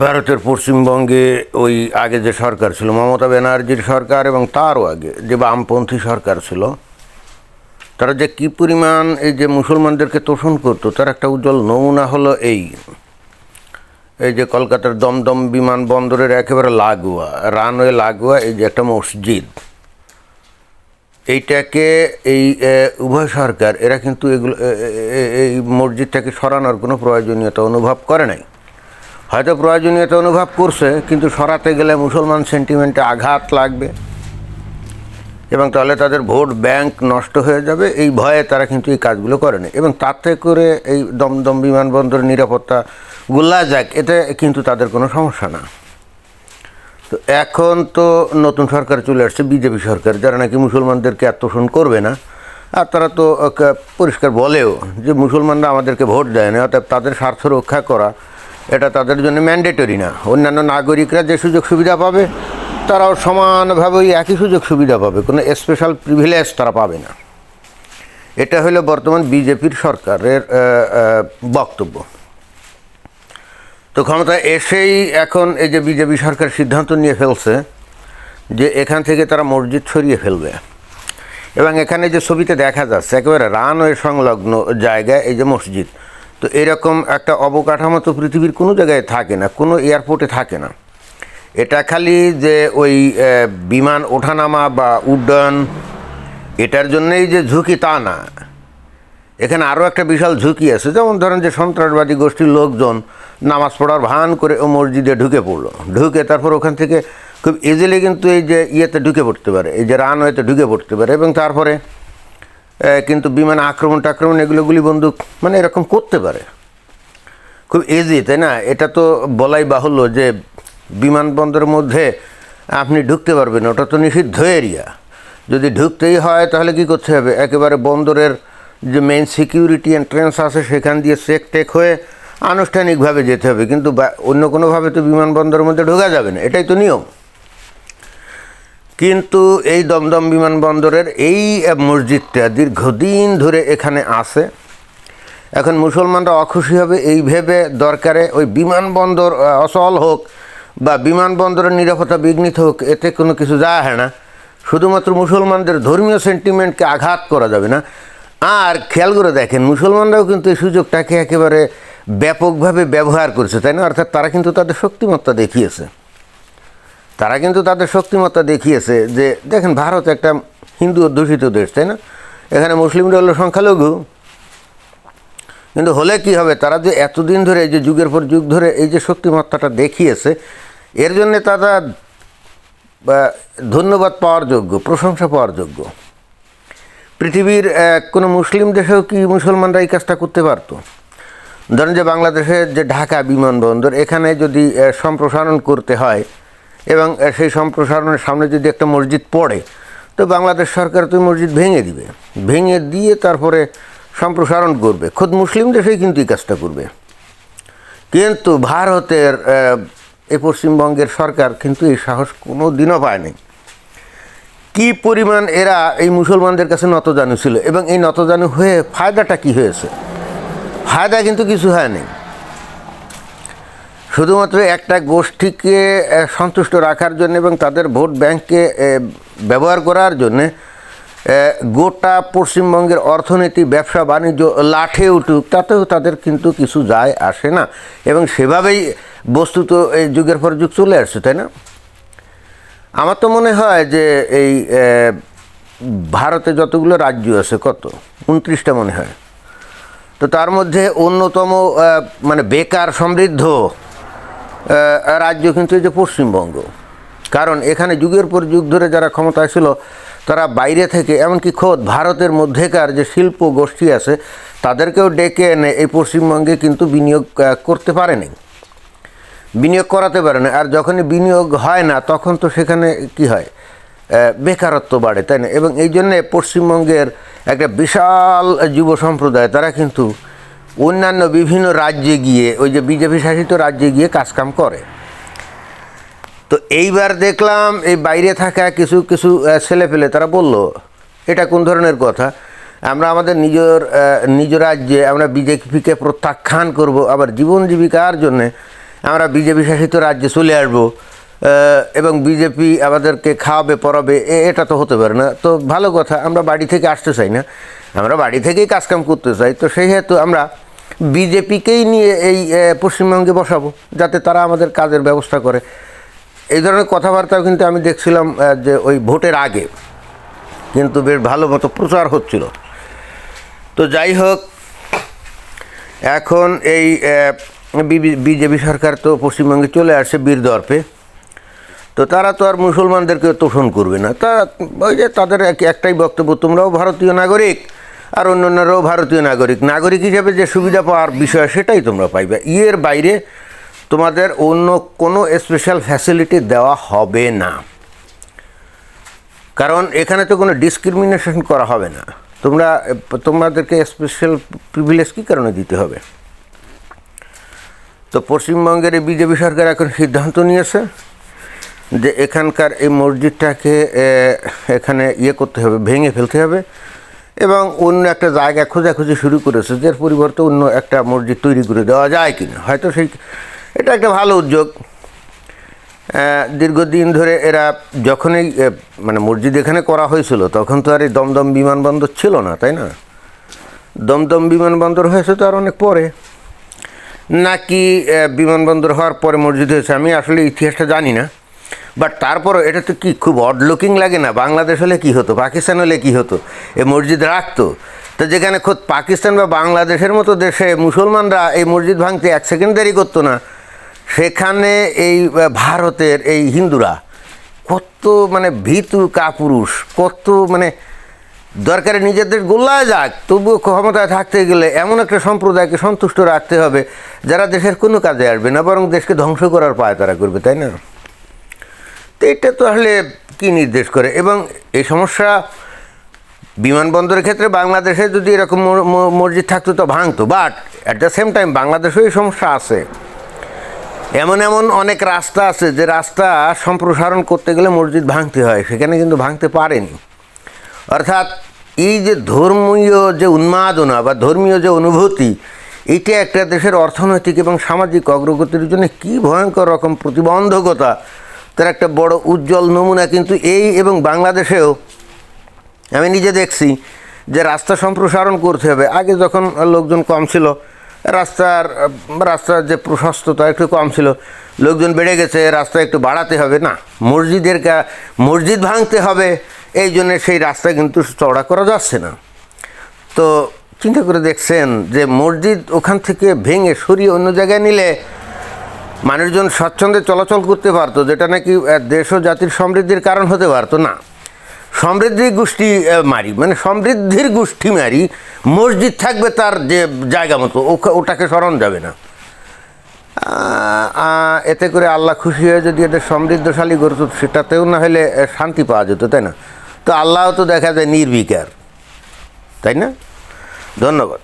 ভারতের পশ্চিমবঙ্গে ওই আগে যে সরকার ছিল মমতা ব্যানার্জির সরকার এবং তারও আগে যে বামপন্থী সরকার ছিল, তারা যে কী পরিমাণ এই যে মুসলমানদেরকে তোষণ করতো তার একটা উজ্জ্বল নমুনা হলো এই যে কলকাতার দমদম বিমানবন্দরের একেবারে লাগোয়া, রানওয়ে লাগোয়া এই যে একটা মসজিদ, এইটাকে এই উভয় সরকার এরা কিন্তু এগুলো এই মসজিদটাকে সরানোর কোনো প্রয়োজনীয়তা অনুভব করে নাই। হয়তো প্রয়োজনীয়তা অনুভব করছে, কিন্তু সরাতে গেলে মুসলমান সেন্টিমেন্টে আঘাত লাগবে এবং তাহলে তাদের ভোট ব্যাংক নষ্ট হয়ে যাবে, এই ভয়ে তারা কিন্তু এই কাজগুলো করেনি। এবং তাতে করে এই দমদম বিমানবন্দরের নিরাপত্তা গোল্লা যাক, এতে কিন্তু তাদের কোনো সমস্যা না। তো এখন তো নতুন সরকার চলে আসছে, বিজেপি সরকার, যারা নাকি মুসলমানদেরকে আত্মসাৎ করবে না। আর তারা তো পরিষ্কার বলেও যে মুসলমানরা আমাদেরকে ভোট দেয় না, অর্থাৎ তাদের স্বার্থ রক্ষা করা এটা তাদের জন্য ম্যান্ডেটরি না। অন্যান্য নাগরিকরা যে সুযোগ সুবিধা পাবে তারাও সমানভাবে ওই একই সুযোগ সুবিধা পাবে, কোনো স্পেশাল প্রিভিলেজ তারা পাবে না। এটা হলো বর্তমান বিজেপির সরকারের বক্তব্য। তো ক্ষমতা এসেই এখন এই যে বিজেপি সরকার সিদ্ধান্ত নিয়ে ফেলছে যে এখান থেকে তারা মসজিদ সরিয়ে ফেলবে। এবং এখানে যে ছবিতে দেখা যাচ্ছে একেবারে রানওয়ে সংলগ্ন জায়গায় এই যে মসজিদ, তো এরকম একটা অবকাঠামো তো পৃথিবীর কোনো জায়গায় থাকে না, কোনো এয়ারপোর্টে থাকে না। এটা খালি যে ওই বিমান ওঠানামা বা উড্ডয়ন এটার জন্যই যে ঝুঁকি তা না, এখানে আরও একটা বিশাল ঝুঁকি আছে। যেমন ধরেন যে সন্ত্রাসবাদী গোষ্ঠীর লোকজন নামাজ পড়ার ভান করে ও মসজিদে ঢুকে পড়লো, ঢুকে তারপর ওখান থেকে খুব ইজিলি কিন্তু এই যে ইয়েতে ঢুকে পড়তে পারে, এই যে রানওয়েতে ঢুকে পড়তে পারে। এবং তারপরে কিন্তু বিমান আক্রমণ টাক্রমণ এগুলো গুলি বন্দুক মানে এরকম করতে পারে খুব ইজি, তাই না? এটা তো বলাই বাহুল্য যে বিমানবন্দরের মধ্যে আপনি ঢুকতে পারবেন, ওটা তো নিষিদ্ধ এরিয়া। যদি ঢুকতেই হয় তাহলে কি করতে হবে, একেবারে বন্দরের যে মেইন সিকিউরিটি এন্ট্রেন্স আছে সেখান দিয়ে চেক টেক হয়ে আনুষ্ঠানিকভাবে যেতে হবে, কিন্তু অন্য কোনোভাবে তো বিমানবন্দরের মধ্যে ঢোকা যাবে না, এটাই তো নিয়ম। কিন্তু এই দমদম বিমানবন্দরের এই মসজিদটা দীর্ঘদিন ধরে এখানে আছে। এখন মুসলমানরা অখুশি হবে এই ভেবে দরকারে ওই বিমানবন্দর অচল হোক বা বিমানবন্দরের নিরাপত্তা বিঘ্নিত হোক, এতে কোনো কিছু যায় হয় না। শুধুমাত্র মুসলমানদের ধর্মীয় সেন্টিমেন্টকে আঘাত করা যাবে না। আর খেয়াল করে দেখেন, মুসলমানরাও কিন্তু এই সুযোগটাকে একেবারে ব্যাপকভাবে ব্যবহার করেছে, তাই না? অর্থাৎ তারা কিন্তু তাদের শক্তিমত্তা দেখিয়েছে, যে দেখেন ভারত একটা হিন্দু অধ্যুষিত দেশ, তাই না? এখানে মুসলিমরা হলো সংখ্যালঘু, কিন্তু হলে কি হবে, তারা যে এতদিন ধরে এই যে যুগের পর যুগ ধরে এই যে শক্তিমত্তাটা দেখিয়েছে, এর জন্যে তারা ধন্যবাদ পাওয়ার যোগ্য, প্রশংসা পাওয়ার যোগ্য। পৃথিবীর কোনো মুসলিম দেশেও কি মুসলমানরা এই কাজটা করতে পারতো? ধরেন যে বাংলাদেশের যে ঢাকা বিমানবন্দর, এখানে যদি সম্প্রসারণ করতে হয় এবং সেই সম্প্রসারণের সামনে যদি একটা মসজিদ পড়ে, তো বাংলাদেশ সরকার তো মসজিদ ভেঙে দিয়ে তারপরে সম্প্রসারণ করবে। খোদ মুসলিম দেশেই কিন্তু এই কাজটা করবে। কিন্তু ভারতের এই পশ্চিমবঙ্গের সরকার কিন্তু এই সাহস কোনো দিনও পায়নি। কী পরিমাণ এরা এই মুসলমানদের কাছে নতজানু ছিল, এবং এই নতজানু হয়ে ফায়দাটা কি হয়েছে? ফায়দা কিন্তু কিছু হয়নি। শুধুমাত্র একটা গোষ্ঠীকে সন্তুষ্ট রাখার জন্য এবং তাদের ভোট ব্যাংককে ব্যবহার করার জন্যে গোটা পশ্চিমবঙ্গের অর্থনীতি, ব্যবসা বাণিজ্য লাঠে উঠুক, তাতেও তাদের কিন্তু কিছু যায় আসে না। এবং সেভাবেই বস্তুত এই যুগের পর যুগ চলে আসছে, তাই না? আমার তো মনে হয় যে এই ভারতে যতগুলো রাজ্য আছে, কত 29টা মনে হয়, তো তার মধ্যে অন্যতম মানে বেকার সমৃদ্ধ রাজ্য কিন্তু এই যে পশ্চিমবঙ্গ। কারণ এখানে যুগের পর যুগ ধরে যারা ক্ষমতায় ছিল তারা বাইরে থেকে, এমনকি খোদ ভারতের মধ্যেকার যে শিল্প গোষ্ঠী আছে তাদেরকেও ডেকে এনে এই পশ্চিমবঙ্গে কিন্তু বিনিয়োগ করতে পারেনি, বিনিয়োগ করাতে পারে না। আর যখনই বিনিয়োগ হয় না তখন তো সেখানে কি হয়, বেকারত্ব বাড়ে, তাই না? এবং এই জন্যে পশ্চিমবঙ্গের একটা বিশাল যুব সম্প্রদায় তারা কিন্তু অন্যান্য বিভিন্ন রাজ্যে গিয়ে, ওই যে বিজেপি শাসিত রাজ্যে গিয়ে কাজকাম করে। তো এইবার দেখলাম এই বাইরে থাকা কিছু কিছু ছেলেপেলে তারা বলল, এটা কোন ধরনের কথা, আমরা আমাদের নিজ রাজ্যে আমরা বিজেপিকে প্রত্যাখ্যান করব, আবার জীবন জীবিকার জন্যে আমরা বিজেপি শাসিত রাজ্যে চলে আসবো এবং বিজেপি আমাদেরকে খাওয়াবে পরাবে, এটা তো হতে পারে না। তো ভালো কথা, আমরা বাড়ি থেকে আসতে চাই না, আমরা বাড়ি থেকেই কাজকাম করতে চাই। তো সেই হেতু আমরা বিজেপিকেই নিয়ে এই পশ্চিমবঙ্গে বসাবো, যাতে তারা আমাদের কাজের ব্যবস্থা করে। এই ধরনের কথাবার্তাও কিন্তু আমি দেখছিলাম যে ওই ভোটের আগে কিন্তু বেশ ভালো মতো প্রচার হচ্ছিল। তো যাই হোক, এখন এই বিজেপি সরকার তো পশ্চিমবঙ্গে চলে আসছে বীর দর্পে। তো তারা তো আর মুসলমানদেরকে তোষণ করবে না। তা ওই যে তাদের একটাই বক্তব্য, তোমরাও ভারতীয় নাগরিক আর অন্যান্যরাও ভারতীয় নাগরিক, নাগরিক হিসেবে যে সুবিধা পাওয়ার বিষয় সেটাই তোমরা পাইবে, এর বাইরে তোমাদের অন্য কোনো স্পেশাল ফ্যাসিলিটি দেওয়া হবে না। কারণ এখানে তো কোনো ডিসক্রিমিনেশন করা হবে না। তোমাদেরকে স্পেশাল প্রিভিলেজ কী কারণে দিতে হবে? তো পশ্চিমবঙ্গের এই বিজেপি সরকার এখন সিদ্ধান্ত নিয়েছে যে এখানকার এই মসজিদটাকে এখানে করতে হবে, ভেঙে ফেলতে হবে এবং অন্য একটা জায়গা খোঁজাখুঁজি শুরু করেছে, যার পরিবর্তে অন্য একটা মসজিদ তৈরি করে দেওয়া যায় কিনা। হয়তো এটা একটা ভালো উদ্যোগ। দীর্ঘদিন ধরে এরা যখনই মানে মসজিদ এখানে করা হয়েছিল তখন তো আর এই দমদম বিমানবন্দর ছিল না, তাই না? দমদম বিমানবন্দর হয়েছে তো আর অনেক পরে, নাকি বিমানবন্দর হওয়ার পরে মসজিদ হয়েছে, আমি আসলে ইতিহাসটা জানি না। বাট তারপরও এটা তো কি খুব অড লুকিং লাগে না? বাংলাদেশ হলে কী হতো, পাকিস্তান হলে কী হতো, এই মসজিদ রাখতো। তো যেখানে খোদ পাকিস্তান বা বাংলাদেশের মতো দেশে মুসলমানরা এই মসজিদ ভাঙতে 1 সেকেন্ড দেরি করতো না, সেখানে এই ভারতের এই হিন্দুরা কত মানে ভীতু কাপুরুষ, কত মানে দরকারে নিজেদের গোল্লায় যাক, তবুও ক্ষমতায় থাকতে গেলে এমন একটা সম্প্রদায়কে সন্তুষ্ট রাখতে হবে যারা দেশের কোনো কাজে আসবে না, বরং দেশকে ধ্বংস করার পায়তারা করবে, তাই না? তো এটা তো আসলে কী নির্দেশ করে? এবং এই সমস্যা বিমানবন্দরের ক্ষেত্রে বাংলাদেশে যদি এরকম মসজিদ থাকতো তো ভাঙতো, but at the same time বাংলাদেশেও এই সমস্যা আছে। এমন অনেক রাস্তা আছে যে রাস্তা সম্প্রসারণ করতে গেলে মসজিদ ভাঙতে হয়, সেখানে কিন্তু ভাঙতে পারেনি। অর্থাৎ এই যে ধর্মীয় যে উন্মাদনা বা ধর্মীয় যে অনুভূতি, এইটা একটা দেশের অর্থনৈতিক এবং সামাজিক অগ্রগতির জন্য কী ভয়ঙ্কর রকম প্রতিবন্ধকতা, তার একটা বড় উজ্জ্বল নমুনা কিন্তু এই এবং বাংলাদেশেও আমি নিজে দেখছি যে রাস্তা সম্প্রসারণ করতে হবে। আগে যখন লোকজন কম ছিল, রাস্তার যে প্রশস্ততা একটু কম ছিল, লোকজন বেড়ে গেছে, রাস্তা একটু বাড়াতে হবে না, মসজিদ ভাঙতে হবে, এই জন্য সেই রাস্তা কিন্তু চওড়া করা যাচ্ছে না। তো চিন্তা করে দেখছেন যে মসজিদ ওখান থেকে ভেঙে সরিয়ে অন্য জায়গায় নিলে মানুষজন স্বচ্ছন্দে চলাচল করতে পারতো, যেটা নাকি দেশ ও জাতির সমৃদ্ধির কারণ হতে পারতো না। সমৃদ্ধির গোষ্ঠী মারি মসজিদ থাকবে তার যে জায়গা মতো, ওটাকে সরানো যাবে না। এতে করে আল্লাহ খুশি হয়ে যদি এদের সমৃদ্ধশালী করত, সেটাতেও না হলে শান্তি পাওয়া যেত, তাই না? তো আল্লাহ তো দেখা যায় নির্বিকার, তাই না? ধন্যবাদ।